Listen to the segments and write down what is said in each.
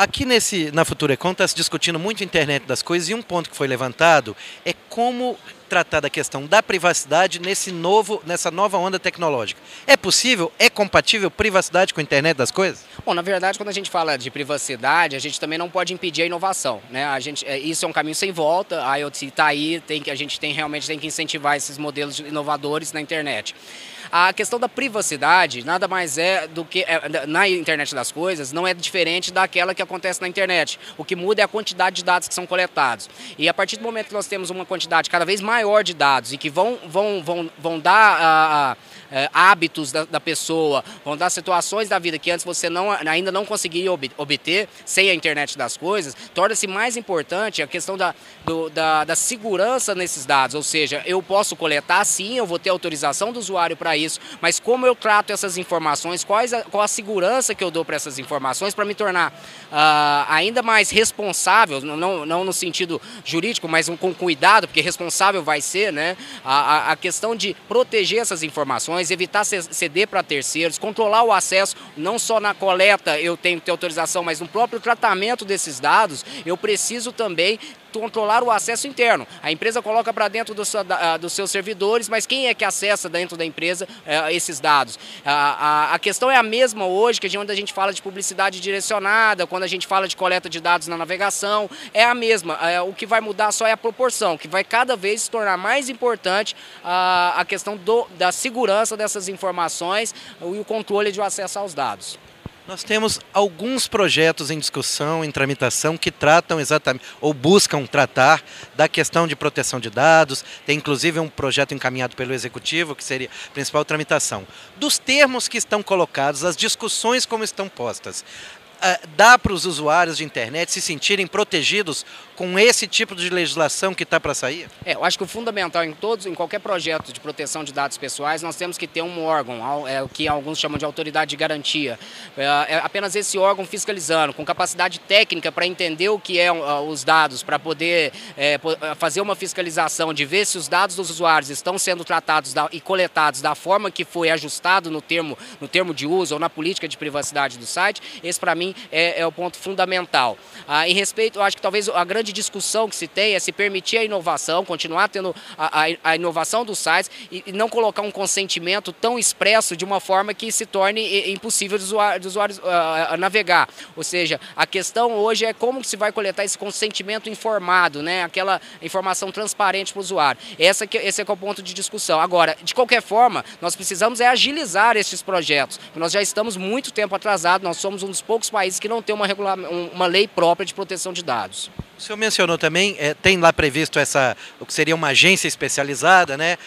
Aqui na Futurecom está se discutindo muito a internet das coisas e um ponto que foi levantado é como tratar da questão da privacidade nessa nova onda tecnológica. É possível, é compatível privacidade com a internet das coisas? Bom, na verdade, quando a gente fala de privacidade, a gente também não pode impedir a inovação, né? Isso é um caminho sem volta, a IoT está aí, a gente realmente tem que incentivar esses modelos inovadores na internet. A questão da privacidade nada mais é do que, na internet das coisas, não é diferente daquela que acontece na internet. O que muda é a quantidade de dados que são coletados. E a partir do momento que nós temos uma quantidade cada vez maior de dados e que vão dar hábitos da pessoa, vão dar situações da vida que antes você ainda não conseguia obter sem a internet das coisas, torna-se mais importante a questão da segurança nesses dados. Ou seja, eu posso coletar sim, eu vou ter autorização do usuário para isso, mas como eu trato essas informações, qual a segurança que eu dou para essas informações para me tornar ainda mais responsável, não no sentido jurídico, mas com cuidado, porque responsável vai ser, né? A questão de proteger essas informações, evitar ceder para terceiros, controlar o acesso, não só na coleta eu tenho que ter autorização, mas no próprio tratamento desses dados, eu preciso também controlar o acesso interno. A empresa coloca para dentro dos seus servidores, mas quem é que acessa dentro da empresa esses dados? A questão é a mesma hoje, que quando a gente fala de publicidade direcionada, quando a gente fala de coleta de dados na navegação, é a mesma. O que vai mudar só é a proporção, que vai cada vez se tornar mais importante a questão da segurança dessas informações e o controle de acesso aos dados. Nós temos alguns projetos em discussão, em tramitação, que tratam exatamente, ou buscam tratar da questão de proteção de dados. Tem inclusive um projeto encaminhado pelo Executivo, que seria a principal tramitação. Dos termos que estão colocados, as discussões como estão postas, dá para os usuários de internet se sentirem protegidos com esse tipo de legislação que está para sair? Eu acho que o fundamental em qualquer projeto de proteção de dados pessoais, nós temos que ter um órgão, o que alguns chamam de autoridade de garantia. É apenas esse órgão fiscalizando, com capacidade técnica para entender o que é os dados, para poder fazer uma fiscalização de ver se os dados dos usuários estão sendo tratados e coletados da forma que foi ajustado no termo de uso ou na política de privacidade do site. Esse, para mim, é o ponto fundamental. Em respeito, eu acho que talvez a grande discussão que se tem é se permitir a inovação, continuar tendo a inovação dos sites e não colocar um consentimento tão expresso de uma forma que se torne impossível dos usuários navegar. Ou seja, a questão hoje é como se vai coletar esse consentimento informado, né? Aquela informação transparente para o usuário. Esse é o ponto de discussão. Agora, de qualquer forma, nós precisamos agilizar esses projetos. Nós já estamos muito tempo atrasados, nós somos um dos poucos países que não tem uma lei própria de proteção de dados. O senhor mencionou também, tem lá previsto o que seria uma agência especializada, né?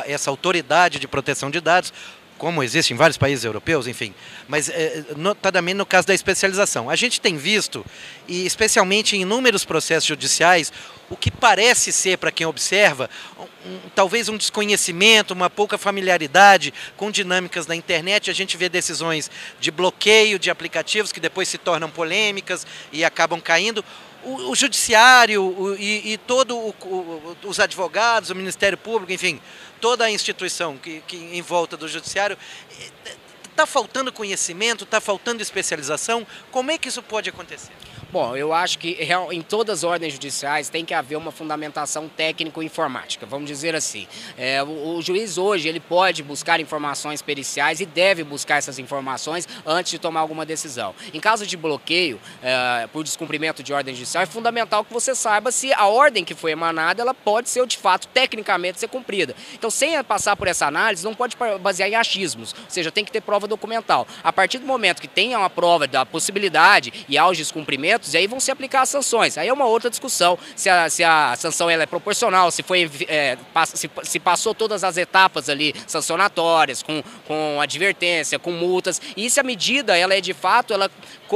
Essa autoridade de proteção de dados, como existe em vários países europeus, enfim, mas notadamente no caso da especialização. A gente tem visto, e especialmente em inúmeros processos judiciais, o que parece ser, para quem observa, talvez um desconhecimento, uma pouca familiaridade com dinâmicas da internet. A gente vê decisões de bloqueio de aplicativos que depois se tornam polêmicas e acabam caindo. O judiciário e todos os advogados, o Ministério Público, enfim, toda a instituição que em volta do judiciário, está faltando conhecimento, está faltando especialização. Como é que isso pode acontecer? Bom, eu acho que em todas as ordens judiciais tem que haver uma fundamentação técnico-informática, vamos dizer assim. O juiz hoje ele pode buscar informações periciais e deve buscar essas informações antes de tomar alguma decisão. Em caso de bloqueio por descumprimento de ordem judicial, é fundamental que você saiba se a ordem que foi emanada ela pode ser, de fato, tecnicamente ser cumprida. Então, sem passar por essa análise, não pode basear em achismos, ou seja, tem que ter prova documental. A partir do momento que tenha uma prova da possibilidade e há os descumprimentos, e aí vão se aplicar as sanções. Aí é uma outra discussão, se a sanção ela é proporcional, se passou todas as etapas ali sancionatórias, com advertência, com multas, e se a medida ela é de fato,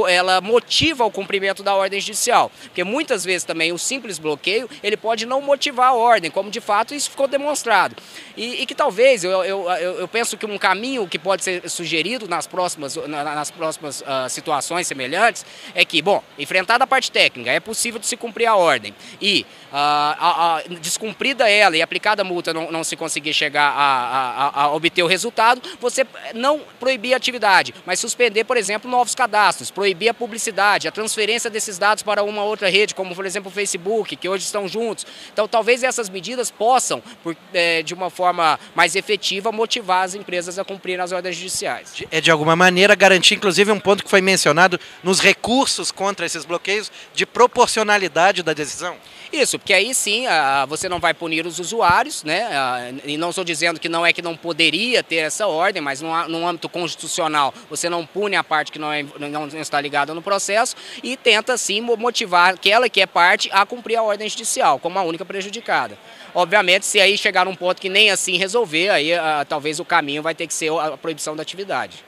ela motiva o cumprimento da ordem judicial. Porque muitas vezes também o simples bloqueio, ele pode não motivar a ordem, como de fato isso ficou demonstrado. E que talvez, eu penso que um caminho que pode ser sugerido nas próximas situações semelhantes, é que, bom, enfrentada a parte técnica, é possível de se cumprir a ordem. E descumprida ela e aplicada a multa não se conseguir chegar a obter o resultado, você não proibir a atividade, mas suspender, por exemplo, novos cadastros, proibir a publicidade, a transferência desses dados para uma outra rede, como por exemplo o Facebook, que hoje estão juntos. Então talvez essas medidas possam, de uma forma mais efetiva, motivar as empresas a cumprir as ordens judiciais. É de alguma maneira garantir, inclusive, um ponto que foi mencionado nos recursos contra esses bloqueios, de proporcionalidade da decisão? Isso, porque aí sim você não vai punir os usuários, né? E não estou dizendo que não poderia ter essa ordem, mas no âmbito constitucional você não pune a parte que não está ligada no processo e tenta sim motivar aquela que é parte a cumprir a ordem judicial, como a única prejudicada. Obviamente, se aí chegar num ponto que nem assim resolver, aí talvez o caminho vai ter que ser a proibição da atividade.